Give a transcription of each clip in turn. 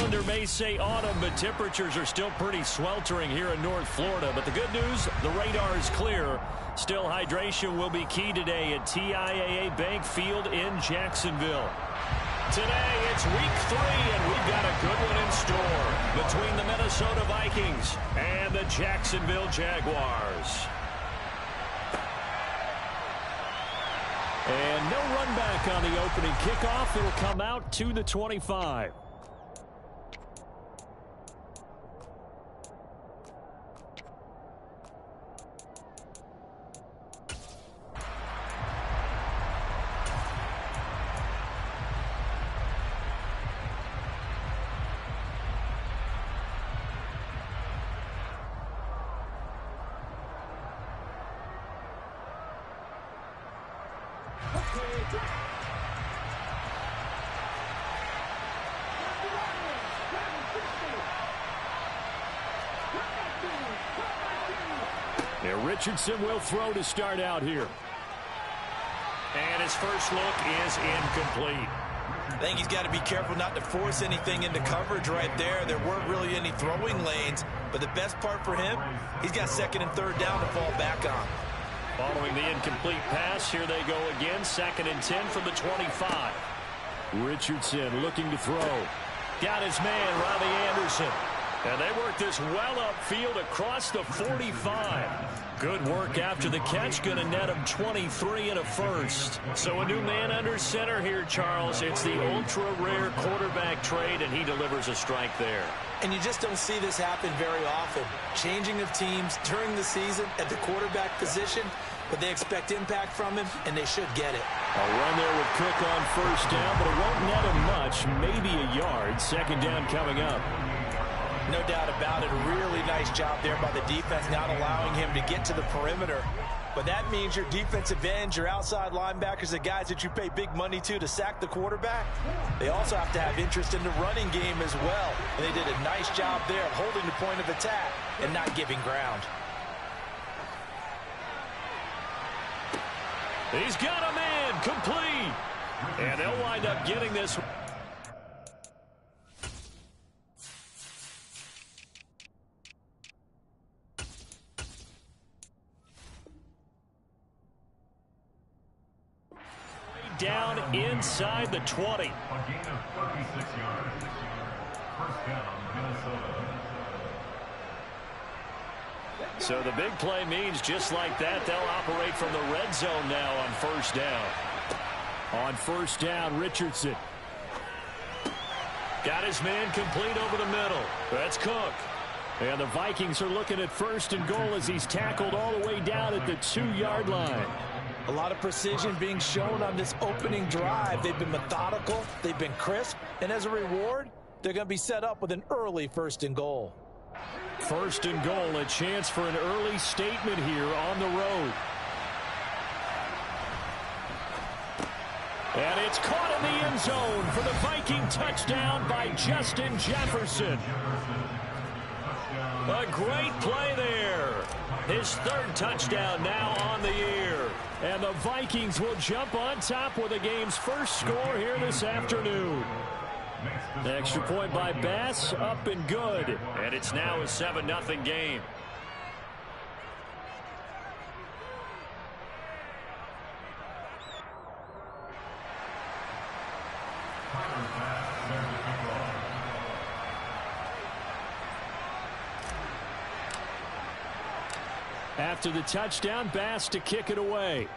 calendar may say autumn, but temperatures are still pretty sweltering here in North Florida. But the good news, the radar is clear. Still, hydration will be key today at TIAA Bank Field in Jacksonville. Today, it's week 3, and we've got a good one in store between the Minnesota Vikings and the Jacksonville Jaguars. And no run back on the opening kickoff. It'll come out to the 25. Richardson will throw to start out here. And his first look is incomplete. I think he's got to be careful not to force anything into coverage right there. There weren't really any throwing lanes, but the best part for him, he's got second and third down to fall back on. Following the incomplete pass, here they go again, 2nd and 10 from the 25. Richardson looking to throw. Got his man, Robbie Anderson. And they work this well upfield across the 45. Good work after the catch. Going to net him 23 and a first. So a new man under center here, Charles. It's the ultra-rare quarterback trade, and he delivers a strike there. And you just don't see this happen very often. Changing of teams during the season at the quarterback position, but they expect impact from him, and they should get it. A run there with Cook on first down, but it won't net him much, maybe a yard. 2nd down coming up. No doubt about it. A really nice job there by the defense, not allowing him to get to the perimeter. But that means your defensive ends, your outside linebackers, the guys that you pay big money to sack the quarterback, they also have to have interest in the running game as well. And they did a nice job there of holding the point of attack and not giving ground. He's got a man complete. And they'll wind up getting this. Down inside the 20. A gain of 36 yards. First down, Minnesota. So the big play means just like that, they'll operate from the red zone now on first down. On first down, Richardson. Got his man complete over the middle. That's Cook. And the Vikings are looking at 1st and goal as he's tackled all the way down at the 2-yard line. A lot of precision being shown on this opening drive. They've been methodical, they've been crisp, and as a reward, they're going to be set up with an early 1st and goal. 1st and goal, a chance for an early statement here on the road. And it's caught in the end zone for the Viking touchdown by Justin Jefferson. A great play there. His 3rd touchdown now on the year. And the Vikings will jump on top with the game's first score here this afternoon. The extra point by Bass, up and good. And it's now a 7-0 game. After the touchdown, Bass to kick it away.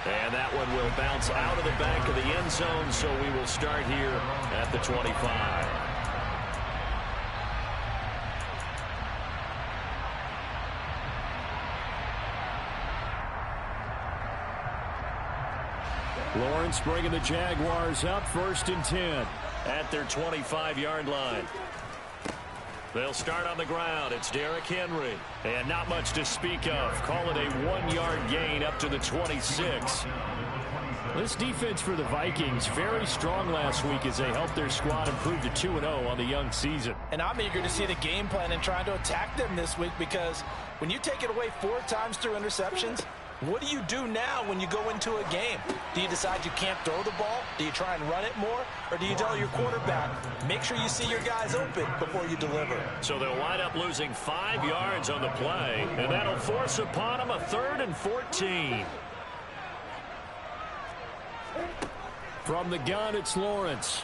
And that one will bounce out of the back of the end zone, so we will start here at the 25. Lawrence bringing the Jaguars up 1st and 10 at their 25-yard line. They'll start on the ground. It's Derrick Henry. And not much to speak of. Call it a 1-yard gain up to the 26. This defense for the Vikings, very strong last week as they helped their squad improve to 2-0 on the young season. And I'm eager to see the game plan and trying to attack them this week, because when you take it away 4 times through interceptions, What do you do now when you go into a game? Do you decide you can't throw the ball? Do you try and run it more? Or do you tell your quarterback, make sure you see your guys open before you deliver? So they'll wind up losing 5 yards on the play, and that'll force upon them a 3rd and 14. From the gun, it's Lawrence.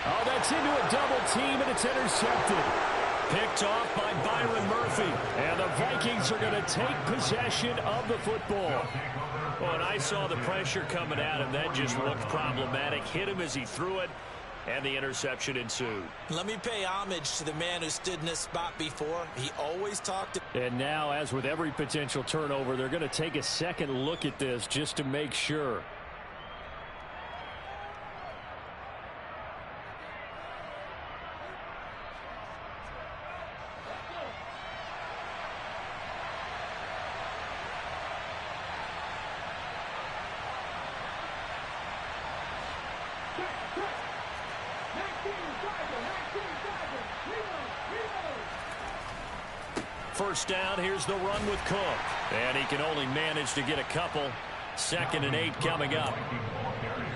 Oh, that's into a double team, and it's intercepted. Picked off by Byron Murphy. And the Vikings are going to take possession of the football. Well, and I saw the pressure coming at him. That just looked problematic. Hit him as he threw it, and the interception ensued. Let me pay homage to the man who stood in this spot before. He always talked. And now, as with every potential turnover, they're going to take a second look at this just to make sure. First down, here's the run with Cook. And he can only manage to get a couple. 2nd and 8 coming up.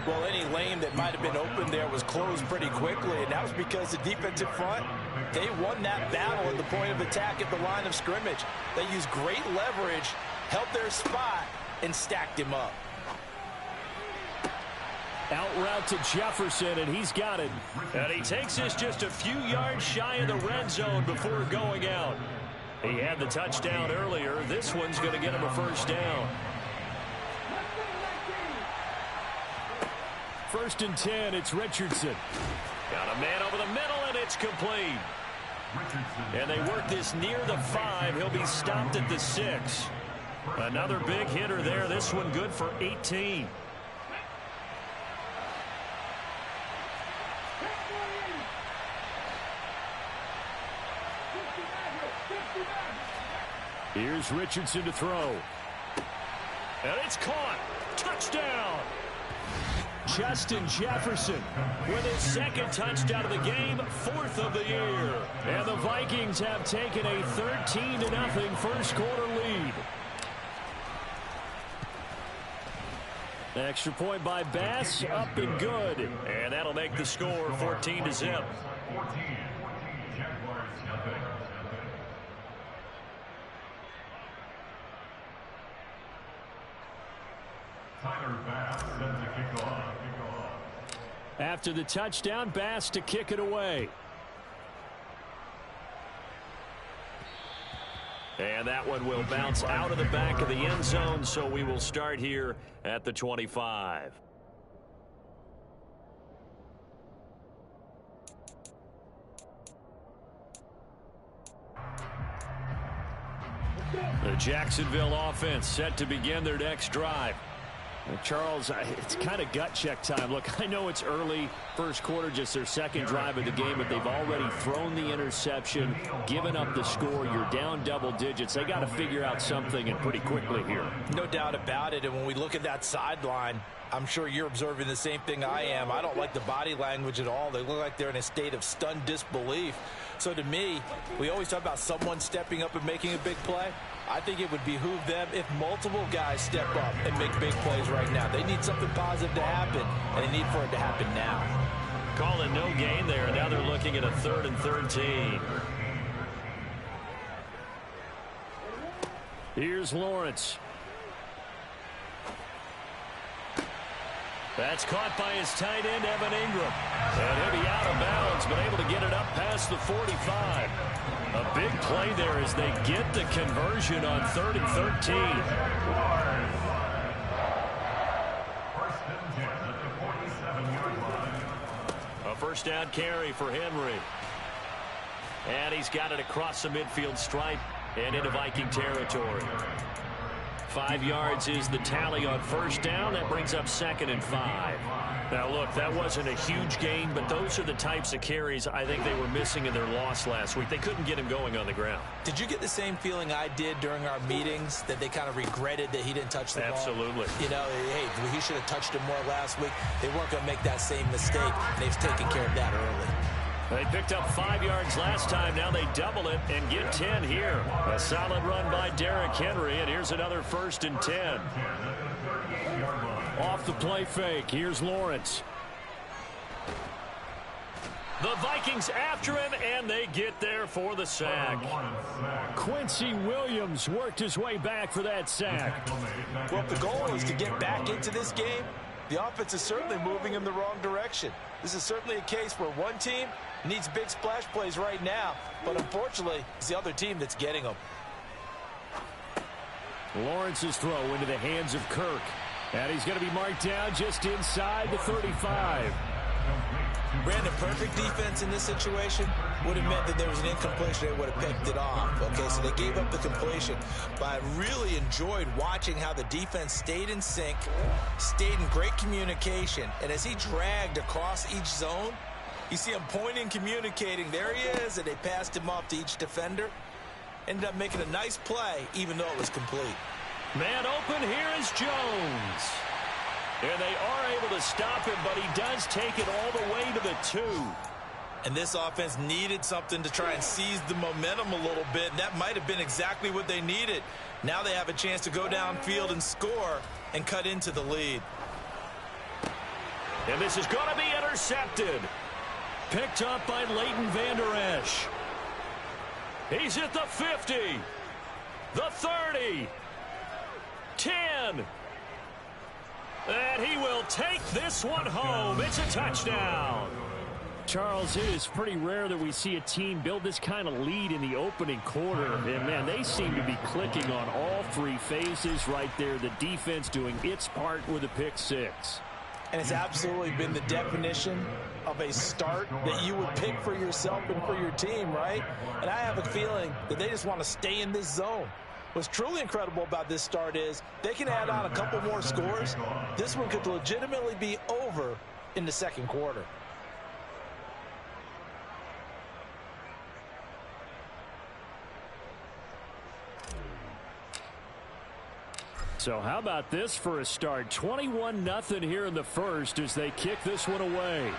Well, any lane that might have been open there was closed pretty quickly, and that was because the defensive front, they won that battle at the point of attack at the line of scrimmage. They used great leverage, held their spot, and stacked him up. Out route to Jefferson, and he's got it. And he takes this just a few yards shy of the red zone before going out. He had the touchdown earlier. This one's going to get him a first down. 1st and 10, it's Richardson. Got a man over the middle, and it's complete. And they work this near the 5. He'll be stopped at the 6. Another big hitter there. This one good for 18. Here's Richardson to throw. And it's caught. Touchdown. Justin Jefferson with his 2nd touchdown of the game, 4th of the year. And the Vikings have taken a 13-0 first quarter lead. Extra point by Bass, up and good. And that'll make the score 14-0. After the touchdown, Bass to kick it away. And that one will bounce out of the back of the end zone, so we will start here at the 25. The Jacksonville offense set to begin their next drive. Charles, it's kind of gut check time. Look, I know it's early, first quarter, just their 2nd drive of the game, but they've already thrown the interception, given up the score. You're down double digits. They got to figure out something, and pretty quickly here. No doubt about it, and when we look at that sideline, I'm sure you're observing the same thing I am. I don't like the body language at all. They look like they're in a state of stunned disbelief. So to me, we always talk about someone stepping up and making a big play. I think it would behoove them if multiple guys step up and make big plays right now. They need something positive to happen, and they need for it to happen now. Calling no gain there. Now they're looking at a 3rd and 13. Here's Lawrence. That's caught by his tight end, Evan Ingram. And he'll be out of bounds, but able to get it up past the 45. A big play there as they get the conversion on 3rd and 13. A first down carry for Henry. And he's got it across the midfield stripe and into Viking territory. 5 yards is the tally on first down. That brings up 2nd and 5. Now, look, that wasn't a huge gain, but those are the types of carries I think they were missing in their loss last week. They couldn't get him going on the ground. Did you get the same feeling I did during our meetings, that they kind of regretted that he didn't touch the ball? Absolutely. You know, hey, he should have touched him more last week. They weren't going to make that same mistake, and they've taken care of that early. They picked up 5 yards last time. Now they double it and get 10 here. A solid run by Derrick Henry, and here's another 1st and 10. Off the play fake. Here's Lawrence. The Vikings after him, and they get there for the sack. Quincy Williams worked his way back for that sack. Well, if the goal is to get back into this game, the offense is certainly moving in the wrong direction. This is certainly a case where one team needs big splash plays right now, but unfortunately, it's the other team that's getting them. Lawrence's throw into the hands of Kirk. And he's going to be marked down just inside the 35. Brandon, perfect defense in this situation would have meant that there was an incompletion. They would have picked it off. Okay, so they gave up the completion. But I really enjoyed watching how the defense stayed in sync, stayed in great communication. And as he dragged across each zone, you see him pointing, communicating. There he is, and they passed him off to each defender. Ended up making a nice play, even though it was complete. Man open, here is Jones. And they are able to stop him, but he does take it all the way to the 2. And this offense needed something to try and seize the momentum a little bit. And that might have been exactly what they needed. Now they have a chance to go downfield and score and cut into the lead. And this is going to be intercepted. Picked up by Leighton Vander Esch. He's at the 50. The 30. 10. And he will take this one home. It's a touchdown. Charles, it is pretty rare that we see a team build this kind of lead in the opening quarter. And, man, they seem to be clicking on all 3 phases right there. The defense doing its part with a pick 6. And it's absolutely been the definition of a start that you would pick for yourself and for your team, right? And I have a feeling that they just want to stay in this zone. What's truly incredible about this start is they can add on a couple more scores. This one could legitimately be over in the second quarter. So how about this for a start? 21-0 here in the first as they kick this one away.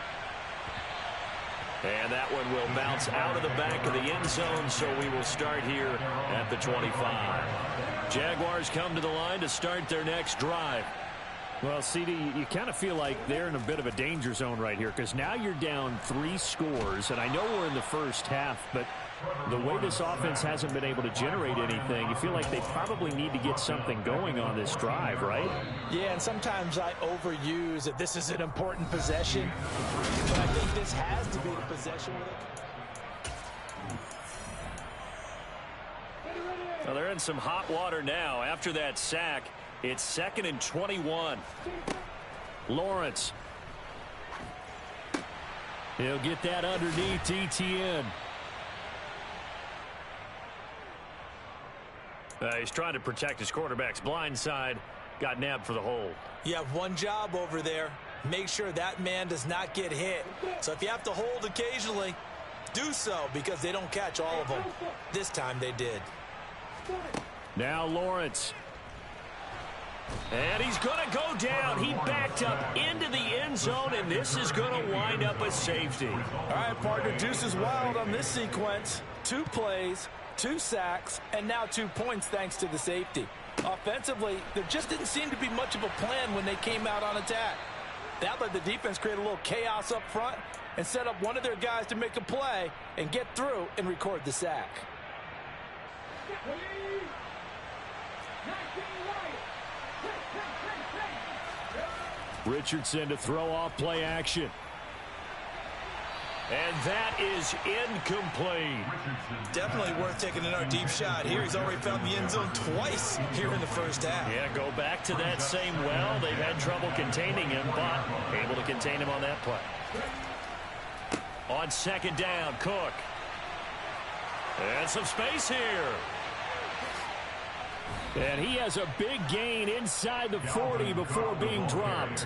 And that one will bounce out of the back of the end zone, so we will start here at the 25. Jaguars come to the line to start their next drive. Well, CD, you kind of feel like they're in a bit of a danger zone right here because now you're down 3 scores, and I know we're in the first half, but the way this offense hasn't been able to generate anything, you feel like they probably need to get something going on this drive, right? Yeah, and sometimes I overuse that this is an important possession, but I think this has to be the possession with it. Well, they're in some hot water now. After that sack, it's 2nd and 21. Lawrence. He'll get that underneath ETN. He's trying to protect his quarterback's blind side. Got nabbed for the hold. You have one job over there. Make sure that man does not get hit. So if you have to hold occasionally, do so because they don't catch all of them. This time they did. Now Lawrence. And he's going to go down. He backed up into the end zone, and this is going to wind up a safety. All right, partner, deuce is wild on this sequence. 2 plays, 2 sacks, and now 2 points thanks to the safety. Offensively, there just didn't seem to be much of a plan when they came out on attack. That let the defense create a little chaos up front and set up one of their guys to make a play and get through and record the sack. Richardson to throw off play action. And that is incomplete. Definitely worth taking another deep shot here. He's already found the end zone twice here in the first half. Yeah, go back to that same well. They've had trouble containing him, but able to contain him on that play. On 2nd down, Cook. And some space here. And he has a big gain inside the 40 before being dropped.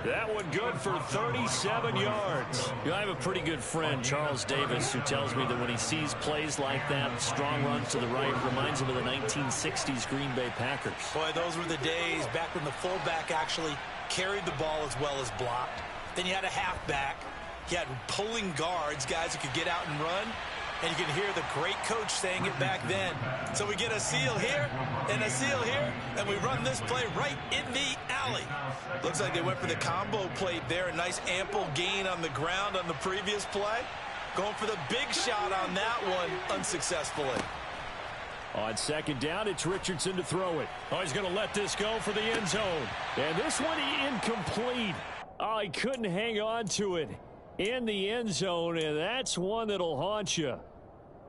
That one good for 37 yards. You know, I have a pretty good friend, Charles Davis, who tells me that when he sees plays like that, strong runs to the right, reminds him of the 1960s Green Bay Packers. Boy, those were the days back when the fullback actually carried the ball as well as blocked. Then you had a halfback, He had pulling guards, guys who could get out and run. And you can hear the great coach saying it back then. So we get a seal here and a seal here, and we run this play right in the alley. Looks like they went for the combo plate there. A nice ample gain on the ground on the previous play. Going for the big shot on that one unsuccessfully. On second down, it's Richardson to throw it. Oh, he's going to let this go for the end zone. And this one incomplete. Oh, he couldn't hang on to it in the end zone, and that's one that'll haunt you.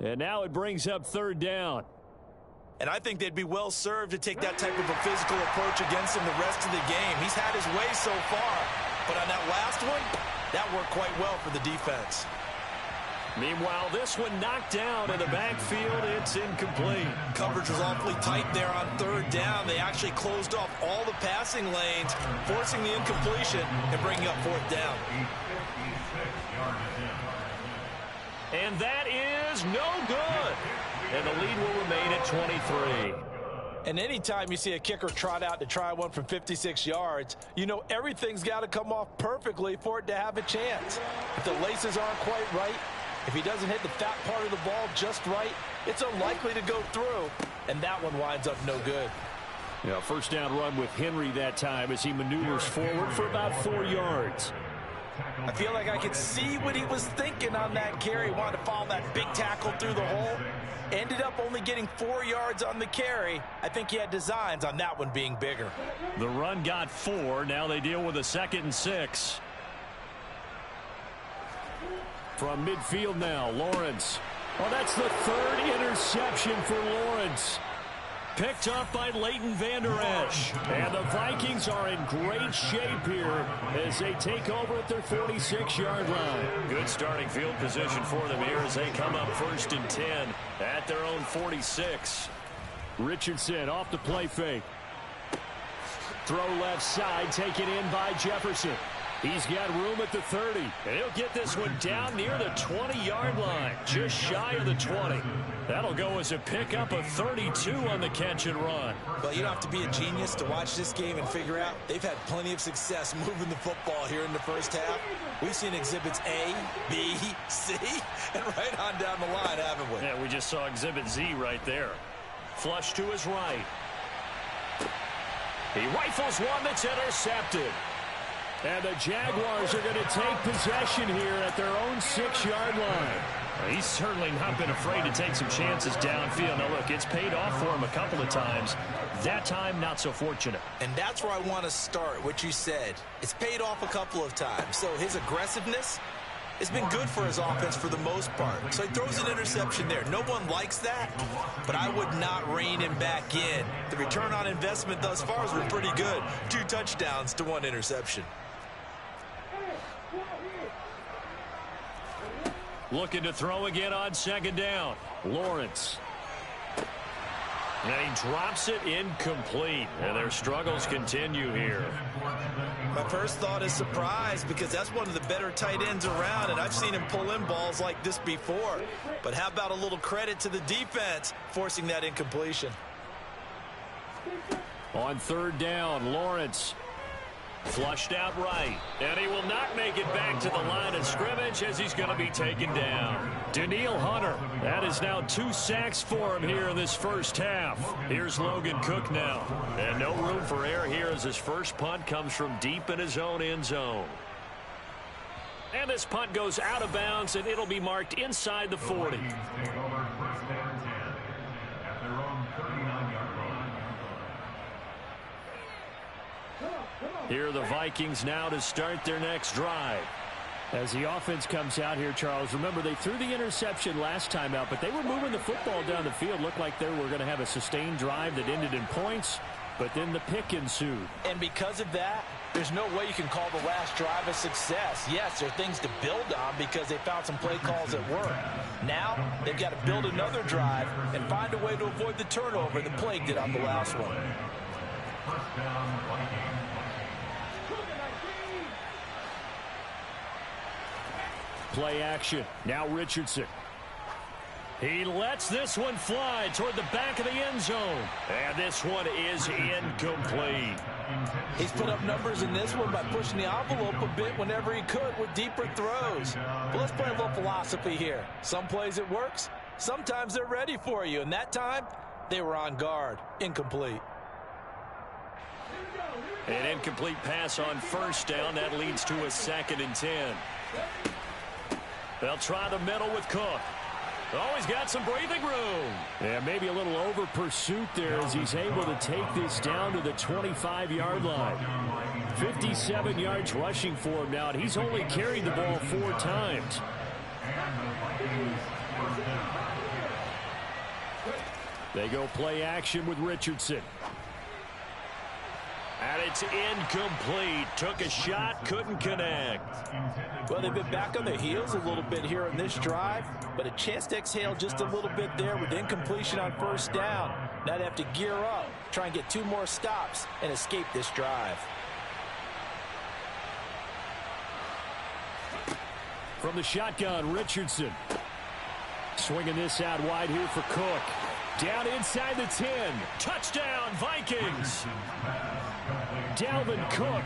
And now it brings up third down. And I think they'd be well served to take that type of a physical approach against him the rest of the game. He's had his way so far, but on that last one, that worked quite well for the defense. Meanwhile, this one knocked down in the backfield. It's incomplete. Coverage was awfully tight there on third down. They actually closed off all the passing lanes, forcing the incompletion and bringing up fourth down. And that is no good. And the lead will remain at 23. And anytime you see a kicker trot out to try one from 56 yards, you know everything's got to come off perfectly for it to have a chance. If the laces aren't quite right, if he doesn't hit the fat part of the ball just right, it's unlikely to go through. And that one winds up no good. Yeah, first down run with Henry that time as he maneuvers forward for about 4 yards. I feel like I could see what he was thinking on that carry. He wanted to follow that big tackle through the hole. Ended up only getting 4 yards on the carry. I think he had designs on that one being bigger. The run got 4. Now they deal with a 2nd and 6. From midfield now, Lawrence. Oh, that's the 3rd interception for Lawrence. Picked up by Leighton Vander Esch. And the Vikings are in great shape here as they take over at their 46-yard line. Good starting field position for them here as they come up 1st and 10 at their own 46. Richardson off the play fake. Throw left side, taken in by Jefferson. He's got room at the 30, and he'll get this one down near the 20-yard line, just shy of the 20. That'll go as a pickup of 32 on the catch and run. Well, you don't have to be a genius to watch this game and figure out they've had plenty of success moving the football here in the first half. We've seen exhibits A, B, C, and right on down the line, haven't we? Yeah, we just saw exhibit Z right there. Flush to his right. He rifles one that's intercepted. And the Jaguars are going to take possession here at their own 6-yard line. He's certainly not been afraid to take some chances downfield. Now, look, it's paid off for him a couple of times. That time, not so fortunate. And that's where I want to start, what you said. It's paid off a couple of times. So his aggressiveness has been good for his offense for the most part. So he throws an interception there. No one likes that, but I would not rein him back in. The return on investment thus far has been pretty good. 2 touchdowns to 1 interception. Looking to throw again on 2nd down. Lawrence. And he drops it incomplete. And their struggles continue here. My first thought is surprise because that's one of the better tight ends around, and I've seen him pull in balls like this before. But how about a little credit to the defense forcing that incompletion? On 3rd down, Lawrence. Flushed out right, and he will not make it back to the line of scrimmage as he's going to be taken down. Daniil Hunter, that is now 2 sacks for him here in this first half. Here's Logan Cook now, and no room for error here as his first punt comes from deep in his own end zone. And this punt goes out of bounds, and it'll be marked inside the 40. Here are the Vikings now to start their next drive. As the offense comes out here, Charles, remember they threw the interception last time out, but they were moving the football down the field. Looked like they were going to have a sustained drive that ended in points, but then the pick ensued. And because of that, there's no way you can call the last drive a success. Yes, there are things to build on because they found some play calls that work. Now, they've got to build another drive and find a way to avoid the turnover that plagued it on the last one. Play action. Now Richardson. He lets this one fly toward the back of the end zone. And this one is incomplete. He's put up numbers in this one by pushing the envelope a bit whenever he could with deeper throws. But let's play a little philosophy here. Some plays it works. Sometimes they're ready for you. And that time, they were on guard. Incomplete. An incomplete pass on first down. That leads to a 2nd and 10. They'll try the middle with Cook. Oh, he's got some breathing room. Yeah, maybe a little over pursuit there as he's able to take this down to the 25-yard line. 57 yards rushing for him now, and he's only carried the ball 4 times. They go play action with Richardson. And it's incomplete. Took a shot, couldn't connect. Well, they've been back on their heels a little bit here on this drive, but a chance to exhale just a little bit there with incompletion on first down. Now they have to gear up, try and get 2 more stops, and escape this drive. From the shotgun, Richardson. Swinging this out wide here for Cook. Down inside the 10. Touchdown, Vikings. Dalvin Cook,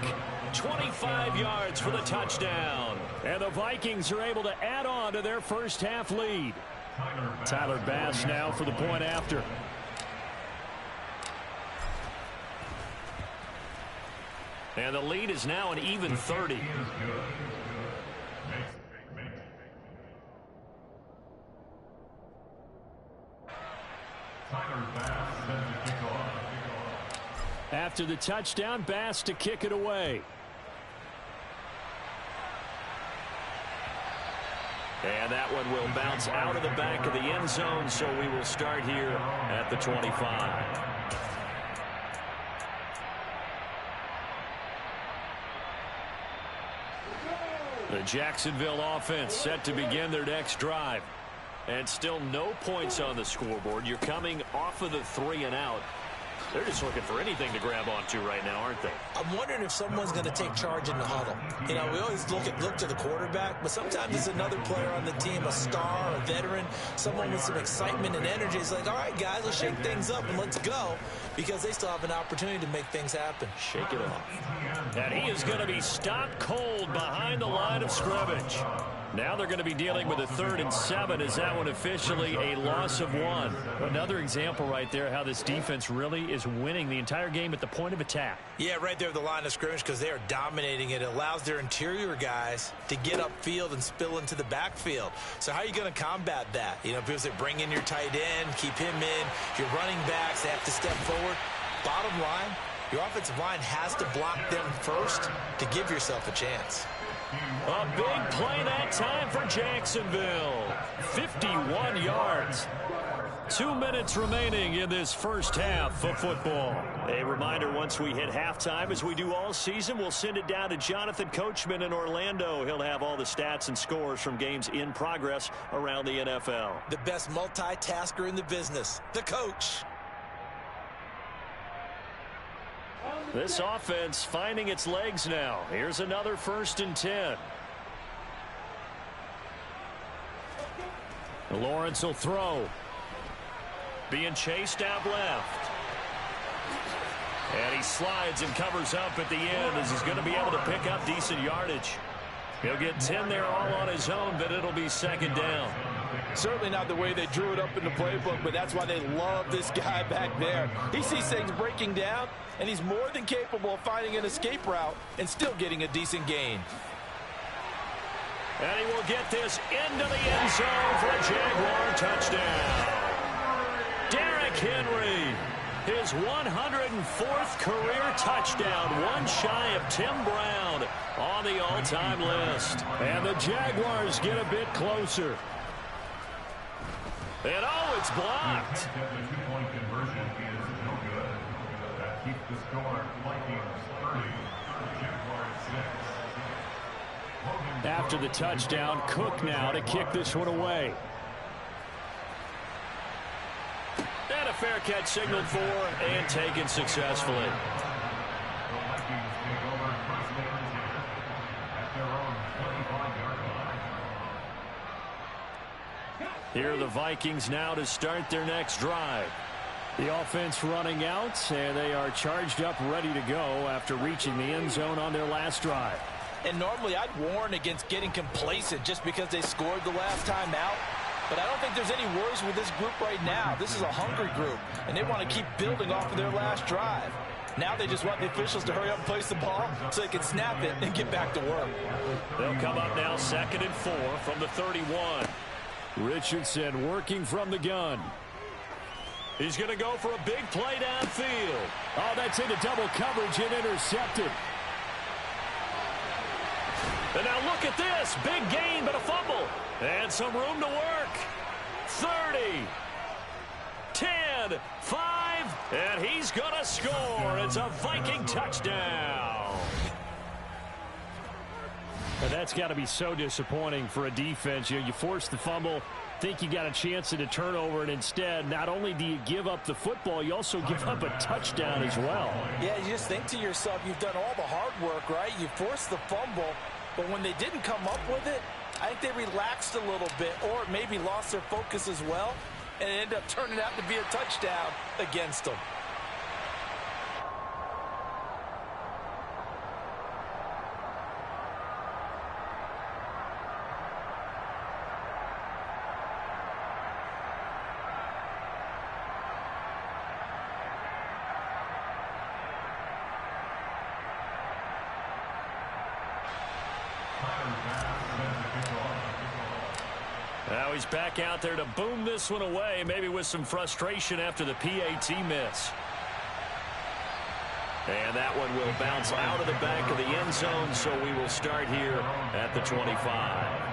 25 yards for the touchdown. And the Vikings are able to add on to their first half lead. Tyler Bass now for the point after. And the lead is now an even 30. After the touchdown, Bass to kick it away. And that one will bounce out of the back of the end zone, so we will start here at the 25. The Jacksonville offense set to begin their next drive. And still no points on the scoreboard. You're coming off of the 3 and out. They're just looking for anything to grab onto right now, aren't they? I'm wondering if someone's going to take charge in the huddle. You know, we always look to the quarterback, but sometimes it's another player on the team, a star, a veteran, someone with some excitement and energy. It's like, all right, guys, let's shake things up and let's go, because they still have an opportunity to make things happen. Shake it off. And he is going to be stopped cold behind the line of scrimmage. Now they're going to be dealing with a 3rd and 7 as that one officially a loss of 1. Another example right there how this defense really is winning the entire game at the point of attack. Yeah, right there at the line of scrimmage, because they are dominating it. It allows their interior guys to get upfield and spill into the backfield. So how are you going to combat that? You know, because they bring in your tight end, keep him in. Your running backs, they have to step forward. Bottom line, your offensive line has to block them first to give yourself a chance. A big play that time for Jacksonville. 51 yards. 2 minutes remaining in this first half of football. A reminder, once we hit halftime, as we do all season, we'll send it down to Jonathan Coachman in Orlando. He'll have all the stats and scores from games in progress around the NFL. The best multitasker in the business, the coach. This offense finding its legs now. Here's another 1st and 10. Lawrence will throw. Being chased out left. And he slides and covers up at the end as he's going to be able to pick up decent yardage. He'll get 10 there all on his own, but it'll be 2nd down. Certainly not the way they drew it up in the playbook, but that's why they love this guy back there. He sees things breaking down, and he's more than capable of finding an escape route and still getting a decent gain. And he will get this into the end zone for a Jaguar touchdown. Derrick Henry, his 104th career touchdown, one shy of Tim Brown on the all-time list. And the Jaguars get a bit closer. And oh, it's blocked. The two-point conversion is no good. That keeps the score Vikings 30, Jaguars 6. After the touchdown, Cook now to kick this one away. And a fair catch signaled for and taken successfully. The Vikings take over 1st and 10 at their own 25-yard line. Here are the Vikings now to start their next drive. The offense running out, and they are charged up, ready to go after reaching the end zone on their last drive. And normally I'd warn against getting complacent just because they scored the last time out. But I don't think there's any worries with this group right now. This is a hungry group, and they want to keep building off of their last drive. Now they just want the officials to hurry up and place the ball so they can snap it and get back to work. They'll come up now 2nd and 4 from the 31. Richardson working from the gun. He's going to go for a big play downfield. Oh, that's into double coverage and intercepted. And now look at this. Big gain, but a fumble. And some room to work. 30. 10. 5. And he's going to score. It's a Viking touchdown. And that's got to be so disappointing for a defense. You force the fumble, think you got a chance at a turnover, and instead, not only do you give up the football, you also give up a touchdown as well. Yeah, you just think to yourself, you've done all the hard work, right? You forced the fumble, but when they didn't come up with it, I think they relaxed a little bit or maybe lost their focus as well, and it ended up turning out to be a touchdown against them. Now he's back out there to boom this one away, maybe with some frustration after the PAT miss. And that one will bounce out of the back of the end zone, so we will start here at the 25.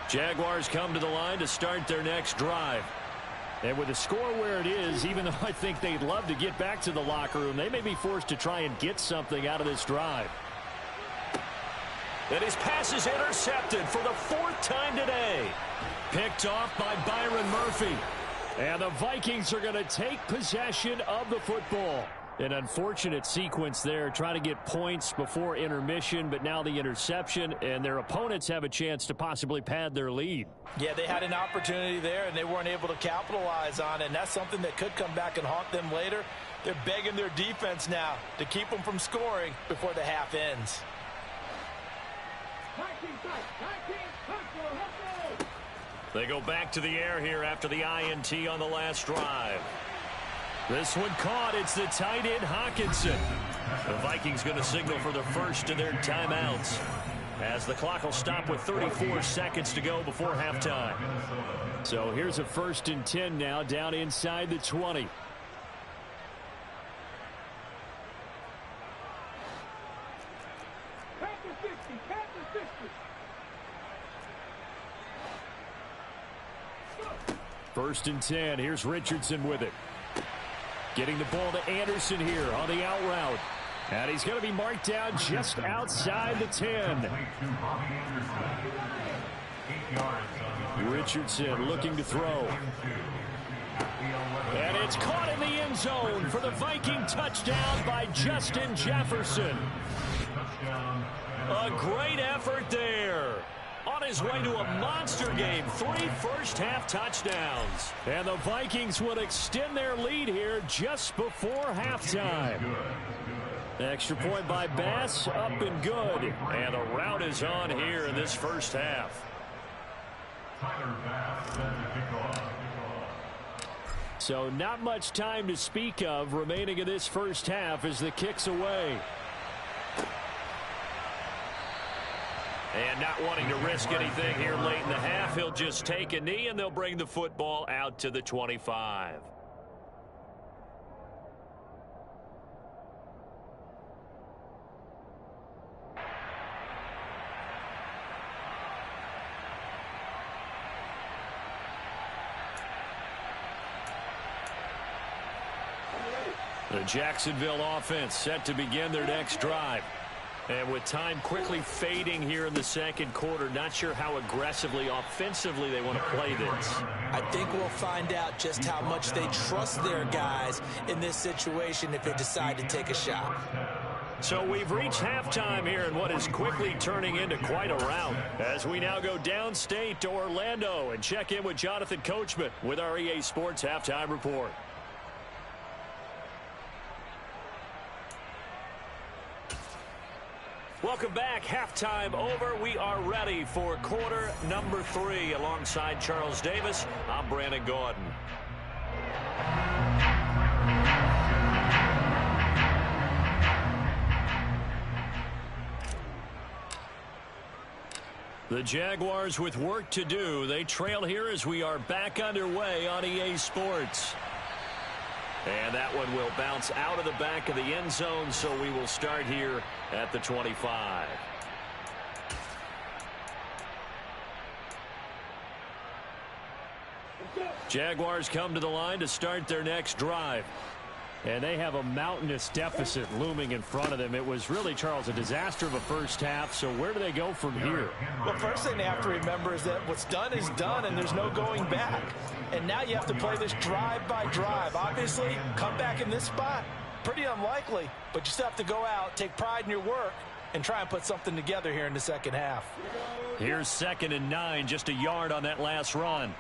Jaguars come to the line to start their next drive. And with the score where it is, even though I think they'd love to get back to the locker room, they may be forced to try and get something out of this drive. And his pass is intercepted for the 4th time today. Picked off by Byron Murphy. And the Vikings are going to take possession of the football. An unfortunate sequence there, trying to get points before intermission, but now the interception, and their opponents have a chance to possibly pad their lead. Yeah, they had an opportunity there, and they weren't able to capitalize on it, and that's something that could come back and haunt them later. They're begging their defense now to keep them from scoring before the half ends. They go back to the air here after the INT on the last drive. This one caught. It's the tight end, Hawkinson. The Vikings going to signal for the first of their timeouts, as the clock will stop with 34 seconds to go before halftime. So here's a 1st and 10 now, down inside the 20. First and 10. Here's Richardson with it. Getting the ball to Anderson here on the out route. And he's going to be marked down just outside the 10. Richardson looking to throw. And it's caught in the end zone for the Viking touchdown by Justin Jefferson. A great effort there. On his way to a monster game, 3 first-half touchdowns. And the Vikings will extend their lead here just before halftime. Extra point by Bass, up and good. And the route is on here in this first half. So not much time to speak of remaining in this first half as the kick's away. And not wanting to risk anything here late in the half, he'll just take a knee, and they'll bring the football out to the 25. The Jacksonville offense set to begin their next drive. And with time quickly fading here in the second quarter, not sure how aggressively, offensively they want to play this. I think we'll find out just how much they trust their guys in this situation if they decide to take a shot. So we've reached halftime here in what is quickly turning into quite a rout, as we now go downstate to Orlando and check in with Jonathan Coachman with our EA Sports Halftime Report. Welcome back. Halftime over. We are ready for quarter number 3. Alongside Charles Davis, I'm Brandon Gordon. The Jaguars with work to do. They trail here as we are back underway on EA Sports. And that one will bounce out of the back of the end zone, so we will start here at the 25. Jaguars come to the line to start their next drive. And they have a mountainous deficit looming in front of them. It was really, Charles, a disaster of a first half. So where do they go from here? Well, first thing they have to remember is that what's done is done, and there's no going back. And now you have to play this drive by drive. Obviously, come back in this spot, pretty unlikely. But you still have to go out, take pride in your work, and try and put something together here in the second half. Here's 2nd and 9, just a yard on that last run.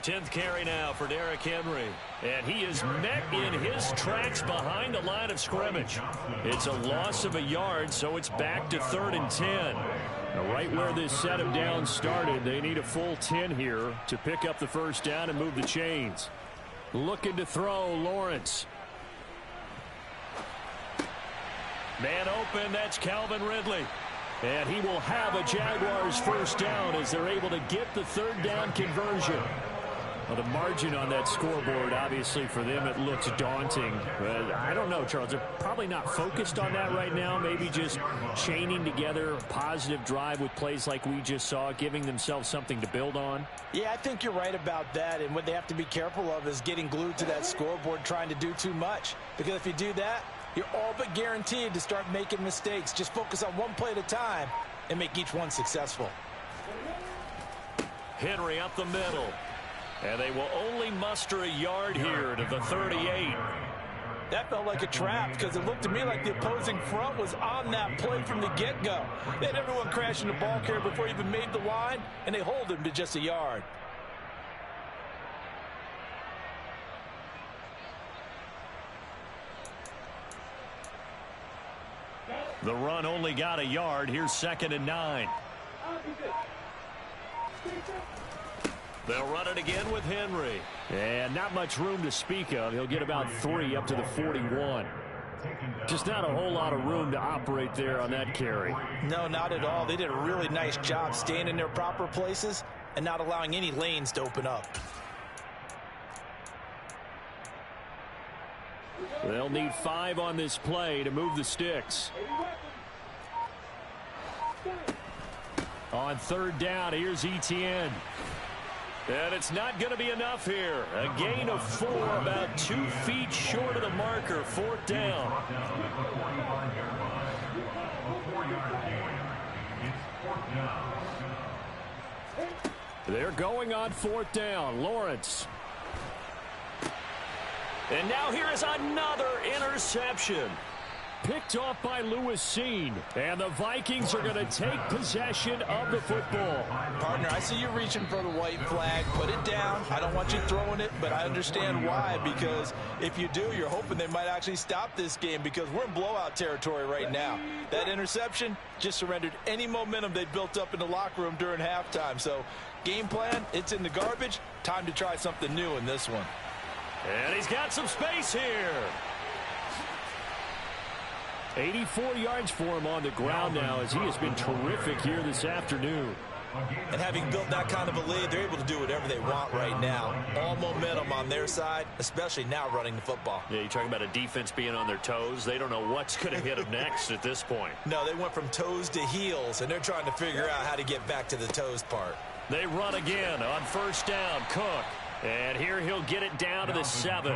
10th carry now for Derrick Henry. And he is met in his tracks behind the line of scrimmage. It's a loss of a yard, so it's back to 3rd and 10. Now, right where this set of downs started, they need a full 10 here to pick up the first down and move the chains. Looking to throw, Lawrence. Man open, that's Calvin Ridley. And he will have a Jaguars first down as they're able to get the 3rd down conversion. Well, the margin on that scoreboard, obviously, for them, it looks daunting. But I don't know, Charles. They're probably not focused on that right now. Maybe just chaining together a positive drive with plays like we just saw, giving themselves something to build on. Yeah, I think you're right about that. And what they have to be careful of is getting glued to that scoreboard, trying to do too much. Because if you do that, you're all but guaranteed to start making mistakes. Just focus on one play at a time and make each one successful. Henry up the middle. And they will only muster a yard here to the 38. That felt like a trap because it looked to me like the opposing front was on that play from the get-go. They had everyone crashing the ball carrier before he even made the line, and they hold him to just a yard. The run only got a yard. Here's 2nd and 9. They'll run it again with Henry. And not much room to speak of. He'll get about 3 up to the 41. Just not a whole lot of room to operate there on that carry. No, not at all. They did a really nice job staying in their proper places and not allowing any lanes to open up. They'll need 5 on this play to move the sticks. On 3rd down, here's Etienne. And it's not going to be enough here. A gain of 4, about 2 feet short of the marker. 4th down. They're going on 4th down. Lawrence. And now here is another interception. Picked off by Lewis Seen. And the Vikings are going to take possession of the football. Partner, I see you reaching for the white flag. Put it down. I don't want you throwing it, but I understand why. Because if you do, you're hoping they might actually stop this game because we're in blowout territory right now. That interception just surrendered any momentum they built up in the locker room during halftime. So game plan, it's in the garbage. Time to try something new in this one. And he's got some space here. 84 yards for him on the ground now as he has been terrific here this afternoon. And having built that kind of a lead, they're able to do whatever they want right now. All momentum on their side, especially now running the football. Yeah, you're talking about a defense being on their toes. They don't know what's going to hit them next at this point. No, they went from toes to heels, and they're trying to figure out how to get back to the toes part. They run again on 1st down. Cook. And here he'll get it down to the 7.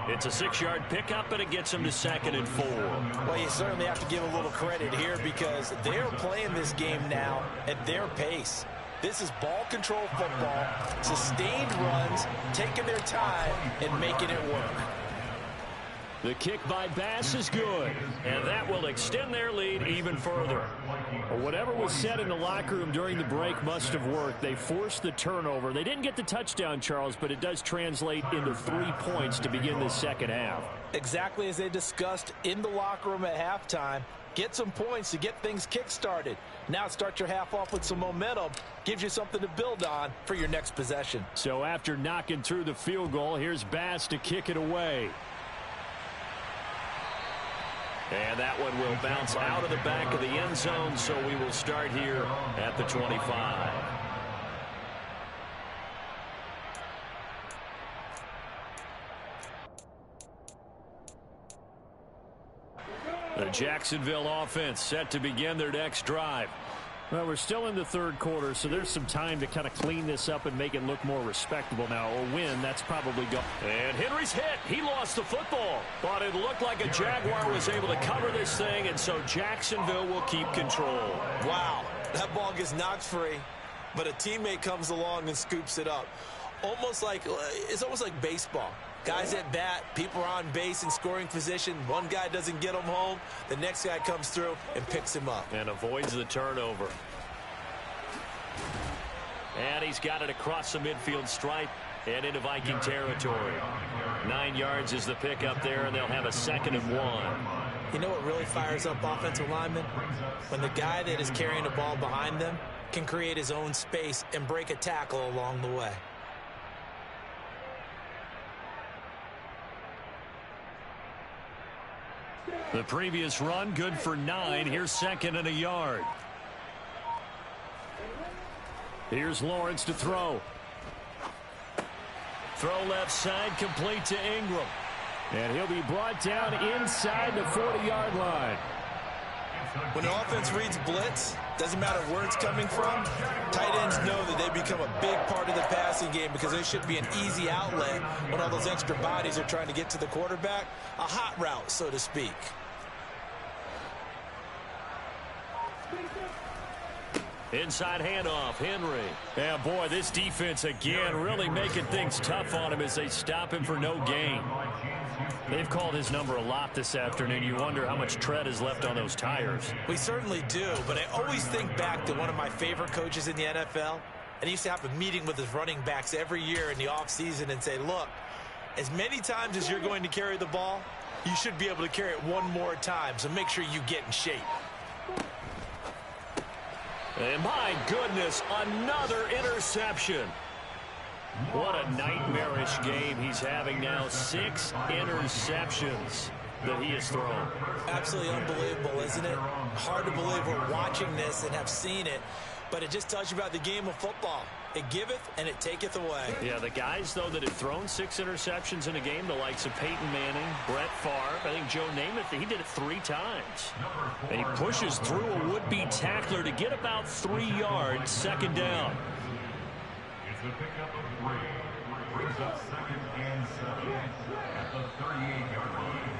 It's a 6-yard pickup, and it gets him to 2nd and 4. Well, you certainly have to give a little credit here because they're playing this game now at their pace. This is ball control football, sustained runs, taking their time, and making it work. The kick by Bass is good, and that will extend their lead even further. Whatever was said in the locker room during the break must have worked. They forced the turnover. They didn't get the touchdown, Charles, but it does translate into 3 points to begin the second half. Exactly as they discussed in the locker room at halftime. Get some points to get things kick-started. Now start your half off with some momentum. Gives you something to build on for your next possession. So after knocking through the field goal, here's Bass to kick it away. And that one will bounce out of the back of the end zone, so we will start here at the 25. The Jacksonville offense set to begin their next drive. Well, we're still in the third quarter, so there's some time to kind of clean this up and make it look more respectable now. A win, that's probably gone. And Henry's hit. He lost the football. But it looked like a Jaguar was able to cover this thing, and so Jacksonville will keep control. Wow, that ball gets knocked free, but a teammate comes along and scoops it up. It's almost like baseball. Guys at bat, people are on base in scoring position. One guy doesn't get him home. The next guy comes through and picks him up. And avoids the turnover. And he's got it across the midfield stripe and into Viking territory. 9 yards is the pickup there, and they'll have a 2nd and 1. You know what really fires up offensive linemen? When the guy that is carrying the ball behind them can create his own space and break a tackle along the way. The previous run, good for 9. Here's 2nd and a yard. Here's Lawrence to throw. Throw left side, complete to Ingram. And he'll be brought down inside the 40-yard line. When the offense reads blitz, doesn't matter where it's coming from, tight ends know that they become a big part of the passing game because they should be an easy outlet when all those extra bodies are trying to get to the quarterback. A hot route, so to speak. Inside handoff, Henry. Yeah, boy, this defense again really making things tough on him as they stop him for no gain. They've called his number a lot this afternoon. You wonder how much tread is left on those tires. We certainly do, but I always think back to one of my favorite coaches in the NFL. And he used to have a meeting with his running backs every year in the offseason and say, look, as many times as you're going to carry the ball, you should be able to carry it one more time, so make sure you get in shape. And my goodness, another interception. What a nightmarish game he's having now. 6 interceptions that he has thrown. Absolutely unbelievable, isn't it? Hard to believe we're watching this and have seen it, but it just tells you about the game of football. It giveth and it taketh away. Yeah, the guys, though, that have thrown 6 interceptions in a game, the likes of Peyton Manning, Brett Favre, I think Joe Namath, he did it 3 times. And he pushes through a would-be tackler to get about 3 yards, 2nd down. It's a pickup of 3. Brings up 2nd and 7 at the 38-yard line.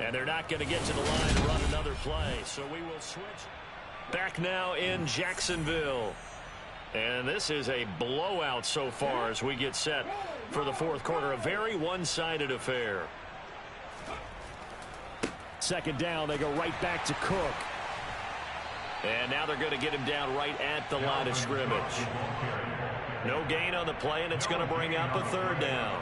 And they're not going to get to the line to run another play, so we will switch. Back now in Jacksonville. And this is a blowout so far as we get set for the fourth quarter. A very one-sided affair. 2nd down, they go right back to Cook. And now they're going to get him down right at the line of scrimmage. No gain on the play, and it's going to bring up a 3rd down.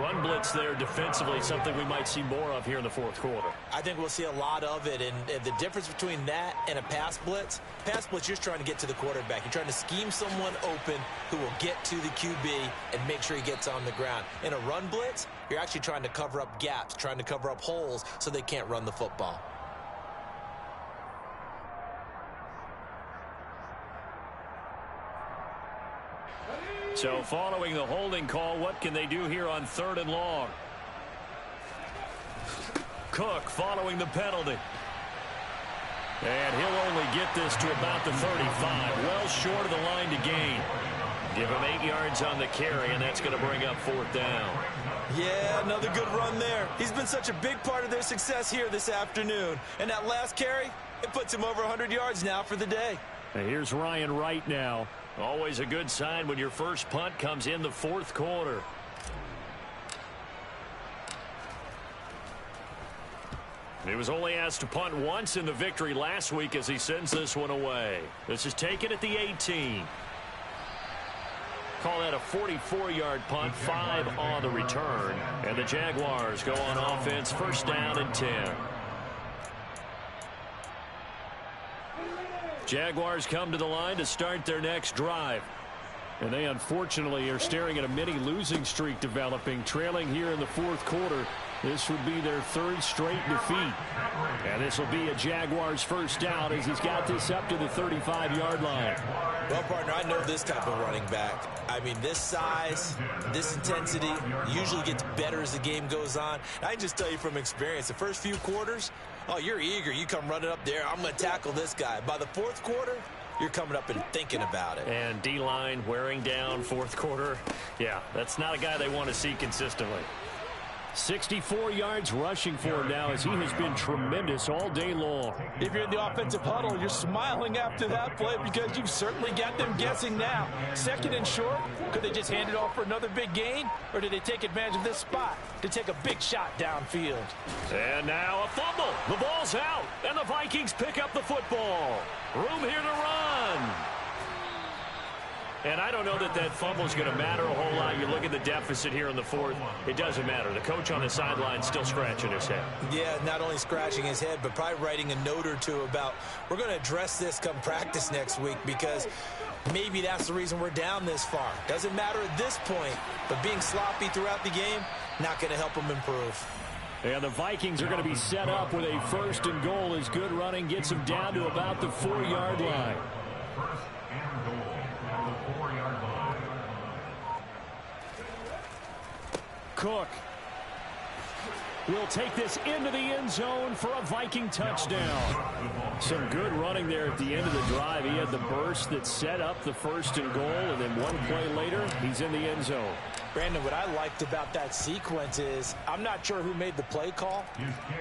Run blitz there defensively, something we might see more of here in the fourth quarter. I think we'll see a lot of it, and the difference between that and a pass blitz, you're just trying to get to the quarterback. You're trying to scheme someone open who will get to the QB and make sure he gets on the ground. In a run blitz, you're actually trying to cover up gaps, trying to cover up holes so they can't run the football. So following the holding call, what can they do here on 3rd and long? Cook following the penalty. And he'll only get this to about the 35, well short of the line to gain. Give him 8 yards on the carry, and that's going to bring up 4th down. Yeah, another good run there. He's been such a big part of their success here this afternoon. And that last carry, it puts him over 100 yards now for the day. And here's Ryan Wright now. Always a good sign when your first punt comes in the 4th quarter. He was only asked to punt once in the victory last week as he sends this one away. This is taken at the 18. Call that a 44-yard punt, 5 on the return. And the Jaguars go on offense, 1st down and 10. Jaguars come to the line to start their next drive. And they unfortunately are staring at a mini losing streak developing, trailing here in the 4th quarter. This would be their 3rd straight defeat. And this will be a Jaguars first down as he's got this up to the 35-yard line. Well, partner, I know this type of running back. I mean, this size, this intensity usually gets better as the game goes on. I can just tell you from experience, the first few quarters, oh, you're eager. You come running up there, I'm going to tackle this guy. By the 4th quarter, you're coming up and thinking about it. And D-line wearing down 4th quarter. Yeah, that's not a guy they want to see consistently. 64 yards rushing for him now as he has been tremendous all day long. If you're in the offensive huddle, you're smiling after that play because you've certainly got them guessing now. 2nd and short, could they just hand it off for another big gain? Or did they take advantage of this spot to take a big shot downfield? And now a fumble. The ball's out, and the Vikings pick up the football. Room here to run. And I don't know that that fumble is going to matter a whole lot. You look at the deficit here in the 4th. It doesn't matter. The coach on the sideline still scratching his head. Yeah, not only scratching his head, but probably writing a note or two about we're going to address this come practice next week because maybe that's the reason we're down this far. Doesn't matter at this point, but being sloppy throughout the game, not going to help them improve. And the Vikings are going to be set up with a 1st and goal as good running gets them down to about the 4-yard line. Cook will take this into the end zone for a Viking touchdown. Some good running there at the end of the drive. He had the burst that set up the 1st and goal, and then one play later, he's in the end zone. Brandon, what I liked about that sequence is I'm not sure who made the play call,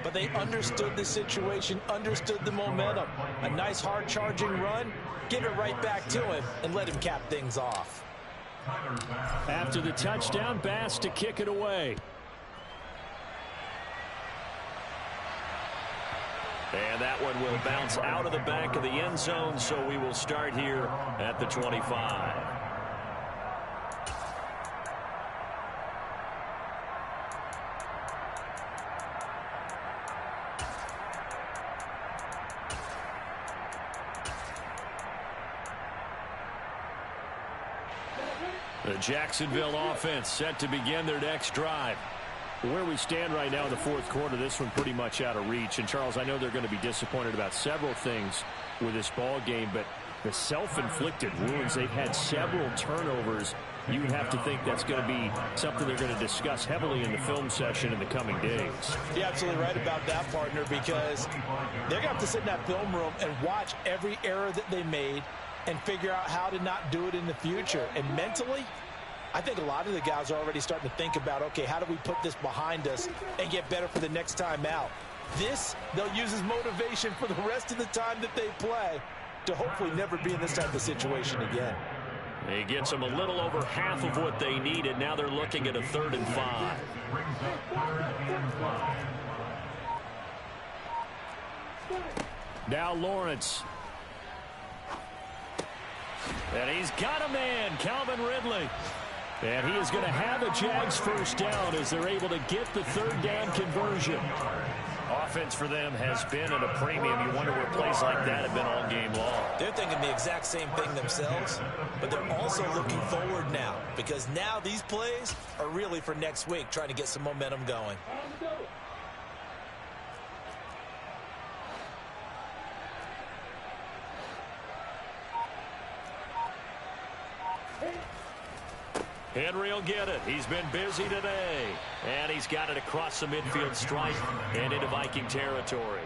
but they understood the situation, understood the momentum. A nice hard-charging run, give it right back to him, and let him cap things off. After the touchdown, Bass to kick it away. And that one will bounce out of the back of the end zone, so we will start here at the 25. The Jacksonville offense set to begin their next drive. Where we stand right now in the 4th quarter, this one pretty much out of reach. And, Charles, I know they're going to be disappointed about several things with this ball game, but the self-inflicted wounds, they've had several turnovers. You have to think that's going to be something they're going to discuss heavily in the film session in the coming days. You're absolutely right about that, partner, because they're going to have to sit in that film room and watch every error that they made and figure out how to not do it in the future. And mentally, I think a lot of the guys are already starting to think about, okay, how do we put this behind us and get better for the next time out? This, they'll use as motivation for the rest of the time that they play to hopefully never be in this type of situation again. He gets them a little over half of what they needed. Now they're looking at a 3rd and 5. Now Lawrence. And he's got a man, Calvin Ridley. And he is going to have a Jags first down as they're able to get the 3rd down conversion. Offense for them has been at a premium. You wonder where plays like that have been all game long. They're thinking the exact same thing themselves, but they're also looking forward now because now these plays are really for next week, trying to get some momentum going. Henry will get it. He's been busy today. And he's got it across the midfield stripe and into Viking territory.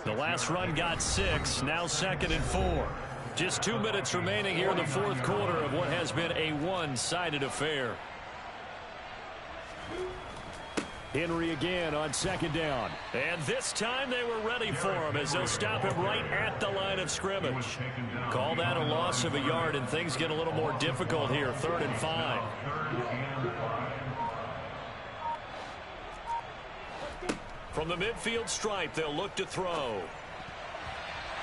The last run got 6. Now 2nd and 4. Just 2 minutes remaining here in the fourth quarter of what has been a one-sided affair. Henry again on second down. And this time they were ready for him as they'll stop him right at the line of scrimmage. Call that a loss of a yard, and things get a little more difficult here. 3rd and 5. From the midfield stripe, they'll look to throw.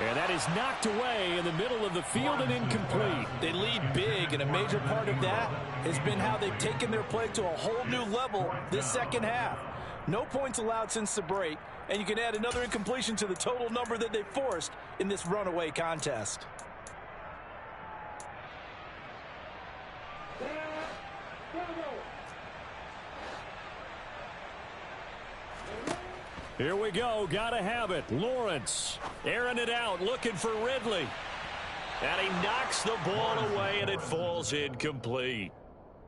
And that is knocked away in the middle of the field and incomplete. They lead big, and a major part of that has been how they've taken their play to a whole new level this second half. No points allowed since the break, and you can add another incompletion to the total number that they forced in this runaway contest. Here we go. Gotta have it. Lawrence airing it out, looking for Ridley. And he knocks the ball away, and it falls incomplete.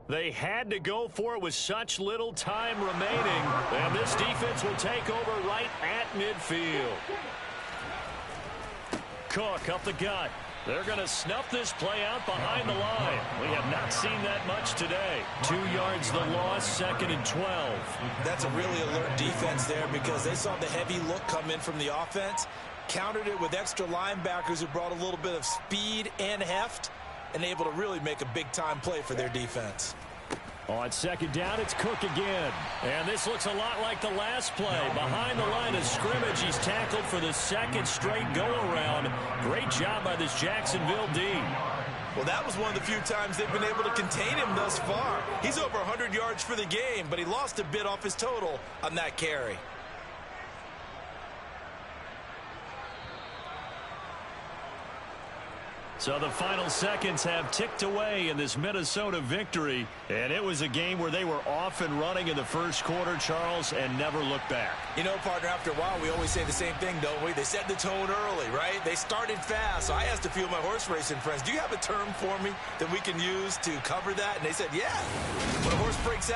They had to go for it with such little time remaining. And this defense will take over right at midfield. Cook up the gut. They're going to snuff this play out behind the line. We have not seen that much today. 2 yards the loss, 2nd and 12. That's a really alert defense there because they saw the heavy look come in from the offense, countered it with extra linebackers who brought a little bit of speed and heft, and able to really make a big-time play for their defense. On second down, it's Cook again. And this looks a lot like the last play. Behind the line of scrimmage, he's tackled for the 2nd straight go-around. Great job by this Jacksonville D. Well, that was one of the few times they've been able to contain him thus far. He's over 100 yards for the game, but he lost a bit off his total on that carry. So the final seconds have ticked away in this Minnesota victory. And it was a game where they were off and running in the first quarter, Charles, and never looked back. You know, partner, after a while, we always say the same thing, don't we? They set the tone early, right? They started fast. So I asked a few of my horse racing friends, do you have a term for me that we can use to cover that? And they said, yeah. When a horse breaks out,